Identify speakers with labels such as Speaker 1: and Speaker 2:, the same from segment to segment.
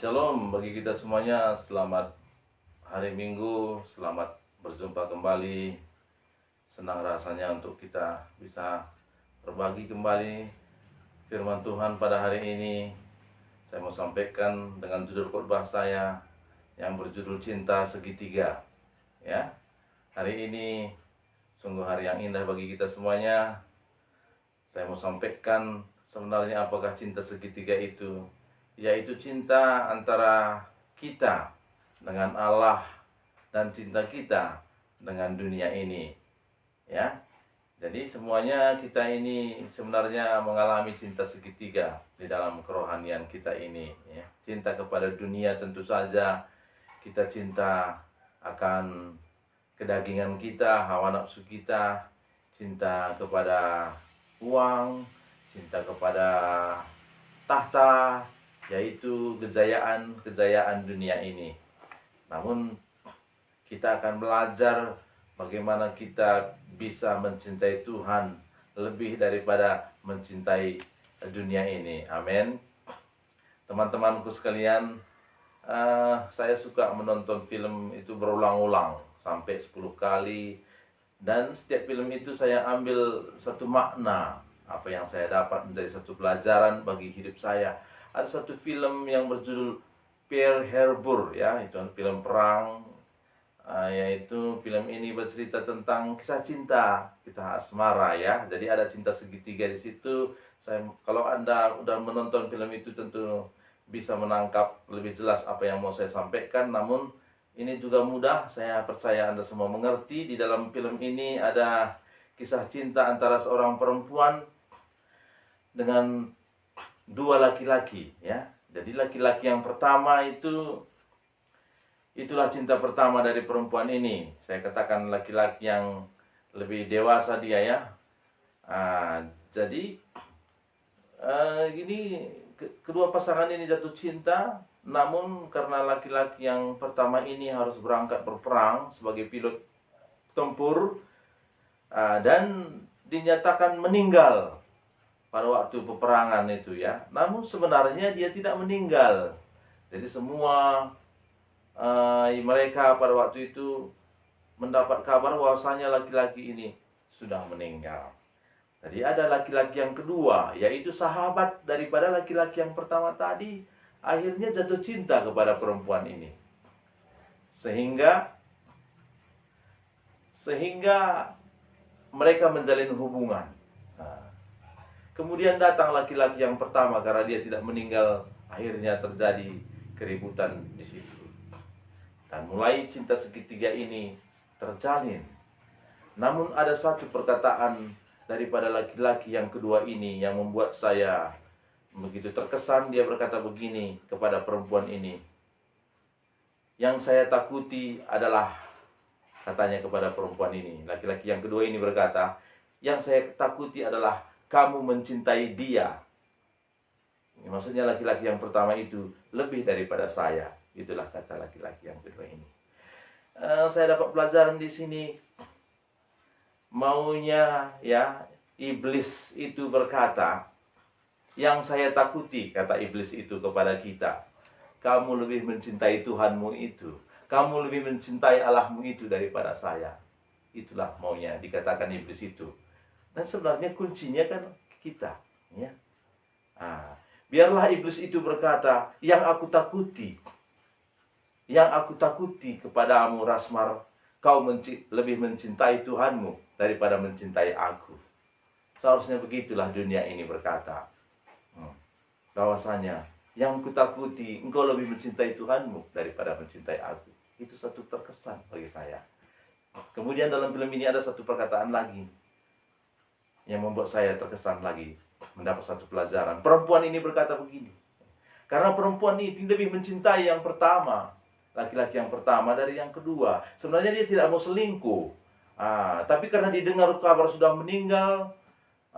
Speaker 1: Shalom bagi kita semuanya, selamat hari Minggu, selamat berjumpa kembali. Senang rasanya untuk kita bisa berbagi kembali firman Tuhan pada hari ini. Saya mau sampaikan dengan judul khotbah saya yang berjudul Cinta Segitiga. Ya, hari ini sungguh hari yang indah bagi kita semuanya. Saya mau sampaikan sebenarnya apakah cinta segitiga itu, yaitu cinta antara kita dengan Allah dan cinta kita dengan dunia ini. Ya. Jadi semuanya kita ini sebenarnya mengalami cinta segitiga di dalam kerohanian kita ini, ya. Cinta kepada dunia tentu saja, kita cinta akan kedagingan kita, hawa nafsu kita, cinta kepada uang, cinta kepada tahta, yaitu kejayaan dunia ini. Namun kita akan belajar bagaimana kita bisa mencintai Tuhan lebih daripada mencintai dunia ini. Amin. Teman-temanku sekalian, saya suka menonton film itu berulang-ulang sampai 10 kali. Dan setiap film itu saya ambil satu makna, apa yang saya dapat menjadi satu pelajaran bagi hidup saya. Ada satu film yang berjudul Pearl Harbor, ya, itu film perang, yaitu film ini bercerita tentang kisah cinta, kisah asmara, ya. Jadi ada cinta segitiga di situ. Kalau Anda udah menonton film itu tentu bisa menangkap lebih jelas apa yang mau saya sampaikan. Namun ini juga mudah, saya percaya Anda semua mengerti. Di dalam film ini ada kisah cinta antara seorang perempuan dengan dua laki-laki, ya. Jadi laki-laki yang pertama itulah cinta pertama dari perempuan ini. Saya katakan laki-laki yang lebih dewasa dia, ya. Jadi kedua pasangan ini jatuh cinta. Namun karena laki-laki yang pertama ini harus berangkat berperang sebagai pilot tempur, dan dinyatakan meninggal pada waktu peperangan itu, ya. Namun sebenarnya dia tidak meninggal. Jadi semua mereka pada waktu itu mendapat kabar bahwasanya laki-laki ini sudah meninggal. Jadi ada laki-laki yang kedua, yaitu sahabat daripada laki-laki yang pertama tadi, akhirnya jatuh cinta kepada perempuan ini. Sehingga mereka menjalin hubungan. Kemudian datang laki-laki yang pertama, karena dia tidak meninggal, akhirnya terjadi keributan di situ. Dan mulai cinta segitiga ini terjalin. Namun ada satu perkataan daripada laki-laki yang kedua ini yang membuat saya begitu terkesan. Dia berkata begini kepada perempuan ini, "Yang saya takuti adalah," katanya kepada perempuan ini, laki-laki yang kedua ini berkata, "Yang saya takuti adalah kamu mencintai dia." Maksudnya laki-laki yang pertama itu lebih daripada saya. Itulah kata laki-laki yang kedua ini. Saya dapat pelajaran di sini. Maunya, ya, iblis itu berkata, "Yang saya takuti," kata iblis itu kepada kita, "kamu lebih mencintai Tuhanmu itu, kamu lebih mencintai Allahmu itu daripada saya." Itulah maunya dikatakan iblis itu. Dan sebenarnya kuncinya kan kita, ya. Biarlah iblis itu berkata, yang aku takuti kepadamu Rasmar, kau lebih mencintai Tuhanmu daripada mencintai aku. Seharusnya begitulah dunia ini berkata. Bahwasanya yang kutakuti, engkau lebih mencintai Tuhanmu daripada mencintai aku. Itu satu terkesan bagi saya. Kemudian dalam film ini ada satu perkataan lagi yang membuat saya terkesan lagi, mendapat satu pelajaran. Perempuan ini berkata begini, karena perempuan ini lebih mencintai yang pertama, laki-laki yang pertama dari yang kedua. Sebenarnya dia tidak mau selingkuh, tapi karena didengar kabar sudah meninggal,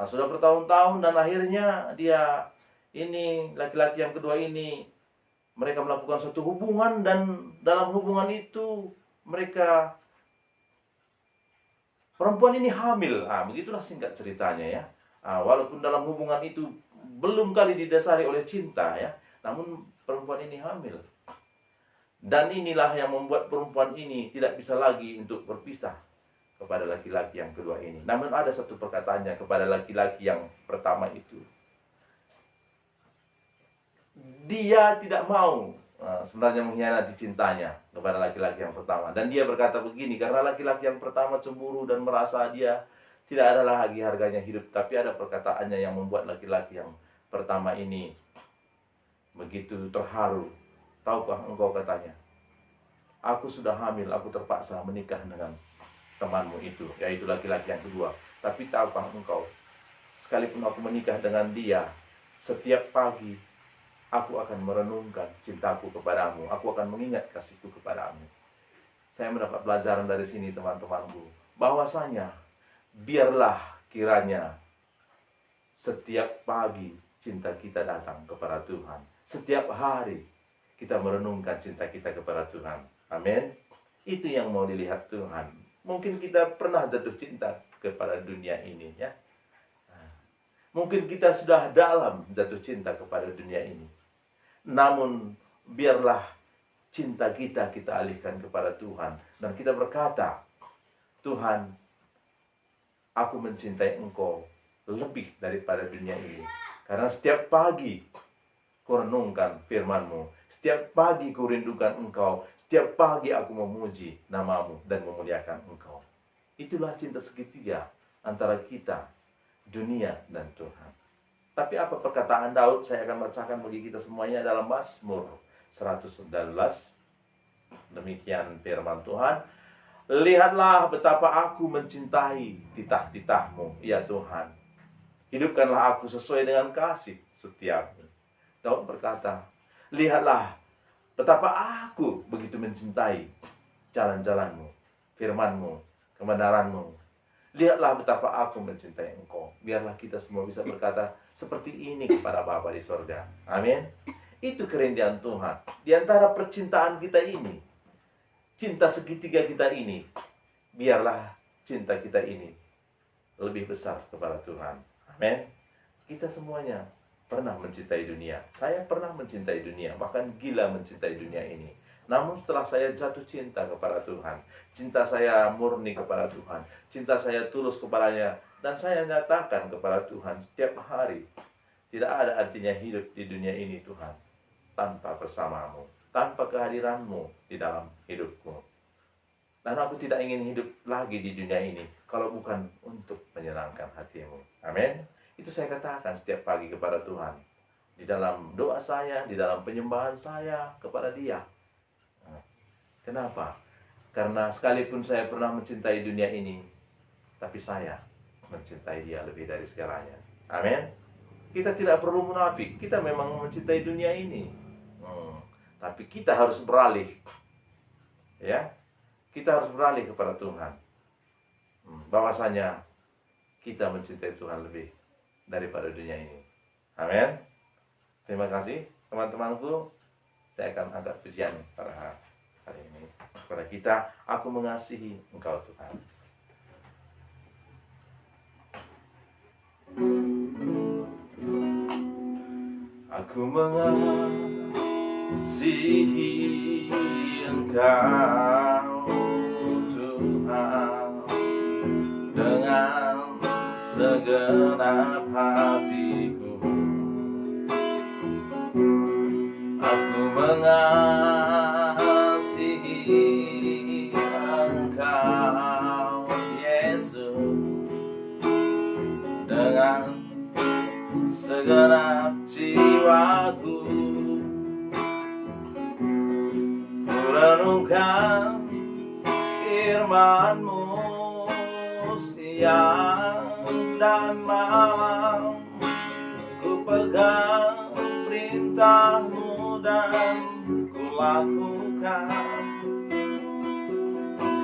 Speaker 1: sudah bertahun-tahun, dan akhirnya dia ini, laki-laki yang kedua ini, mereka melakukan suatu hubungan, dan dalam hubungan itu perempuan ini hamil. Begitulah singkat ceritanya, ya. Walaupun dalam hubungan itu belum kali didasari oleh cinta, ya. Namun perempuan ini hamil. Dan inilah yang membuat perempuan ini tidak bisa lagi untuk berpisah kepada laki-laki yang kedua ini. Namun ada satu perkataannya kepada laki-laki yang pertama itu. Dia tidak mau sebenarnya mengkhianati cintanya kepada laki-laki yang pertama. Dan dia berkata begini, karena laki-laki yang pertama cemburu dan merasa dia tidak ada lagi harganya hidup. Tapi ada perkataannya yang membuat laki-laki yang pertama ini begitu terharu. Tahukah engkau, katanya, aku sudah hamil, aku terpaksa menikah dengan temanmu itu, yaitu laki-laki yang kedua. Tapi tahukah engkau, sekalipun aku menikah dengan dia, setiap pagi aku akan merenungkan cintaku kepadamu, aku akan mengingat kasihku kepadamu. Saya mendapat pelajaran dari sini, teman-temanku, bahwasanya biarlah kiranya setiap pagi cinta kita datang kepada Tuhan. Setiap hari kita merenungkan cinta kita kepada Tuhan. Amin. Itu yang mau dilihat Tuhan. Mungkin kita pernah jatuh cinta kepada dunia ini, ya. Mungkin kita sudah dalam jatuh cinta kepada dunia ini. Namun biarlah cinta kita alihkan kepada Tuhan. Dan kita berkata, Tuhan, aku mencintai Engkau lebih daripada dunia ini. Karena setiap pagi ku renungkan firman-Mu. Setiap pagi ku rindukan Engkau. Setiap pagi aku memuji nama-Mu dan memuliakan Engkau. Itulah cinta segitiga antara kita, dunia, dan Tuhan. Tapi apa perkataan Daud? Saya akan bacakan bagi kita semuanya dalam Mazmur 119. Demikian firman Tuhan. Lihatlah betapa aku mencintai titah-titah-Mu, ya Tuhan. Hidupkanlah aku sesuai dengan kasih setiamu. Daud berkata, lihatlah betapa aku begitu mencintai jalan-jalan-Mu, firman-Mu, kebenaran-Mu. Lihatlah betapa aku mencintai Engkau. Biarlah kita semua bisa berkata seperti ini kepada Bapa di sorga. Amin. Itu kerinduan Tuhan. Di antara percintaan kita ini, cinta segitiga kita ini, biarlah cinta kita ini lebih besar kepada Tuhan. Amin. Kita semuanya pernah mencintai dunia. Saya pernah mencintai dunia, bahkan gila mencintai dunia ini. Namun setelah saya jatuh cinta kepada Tuhan, cinta saya murni kepada Tuhan, cinta saya tulus kepadanya, dan saya nyatakan kepada Tuhan setiap hari, tidak ada artinya hidup di dunia ini, Tuhan, tanpa bersamamu, tanpa kehadiranmu di dalam hidupku. Dan aku tidak ingin hidup lagi di dunia ini kalau bukan untuk menyenangkan hatimu. Amin. Itu saya katakan setiap pagi kepada Tuhan. Di dalam doa saya, di dalam penyembahan saya kepada Dia. Kenapa? Karena sekalipun saya pernah mencintai dunia ini, tapi saya mencintai Dia lebih dari segalanya. Amin. Kita tidak perlu munafik. Kita memang mencintai dunia ini. Tapi kita harus beralih. Ya. Kita harus beralih kepada Tuhan. Bahwasanya kita mencintai Tuhan lebih daripada dunia ini. Amin. Terima kasih teman-temanku. Saya akan angkat pujian pada hari ini kepada kita. Aku mengasihi Engkau, Tuhan. Aku mengasihi Engkau, Tuhan, dengan segenap hatiku. Aku mengasihi Engkau, Yesus, dengan segenap jiwaku. Ku renungkan firman-Mu siang dan malam, ku pegang perintah-Mu dan ku lakukan.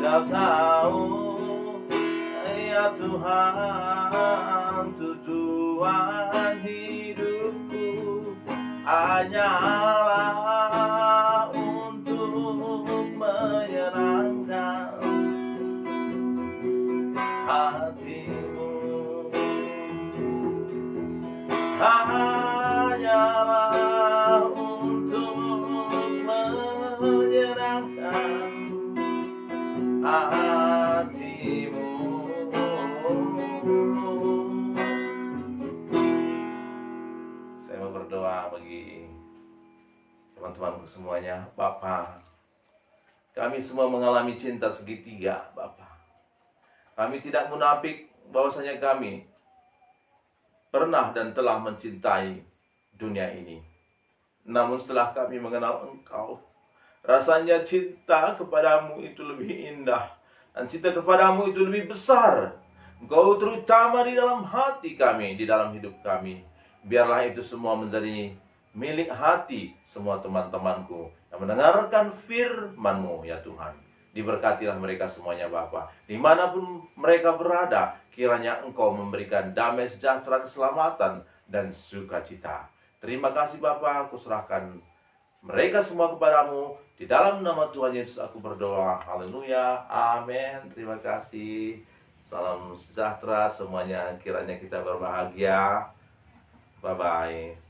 Speaker 1: Kau tahu, ya Tuhan, tujuan hidupku hanyalah untuk menyenangkan hati-Mu, hanyalah berdoa bagi teman-temanku semuanya. Bapa, kami semua mengalami cinta segitiga, Bapa. Kami tidak munafik bahwasanya kami pernah dan telah mencintai dunia ini. Namun setelah kami mengenal Engkau, rasanya cinta kepadamu itu lebih indah, dan cinta kepadamu itu lebih besar. Engkau terutama di dalam hati kami, di dalam hidup kami. Biarlah itu semua menjadi milik hati semua teman-temanku yang mendengarkan firman-Mu, ya Tuhan. Diberkatilah mereka semuanya, Bapa. Dimanapun mereka berada, kiranya Engkau memberikan damai sejahtera, keselamatan, dan sukacita. Terima kasih, Bapa. Aku serahkan mereka semua kepadamu. Di dalam nama Tuhan Yesus aku berdoa. Haleluya. Amin. Terima kasih. Salam sejahtera semuanya. Kiranya kita berbahagia. Bye-bye.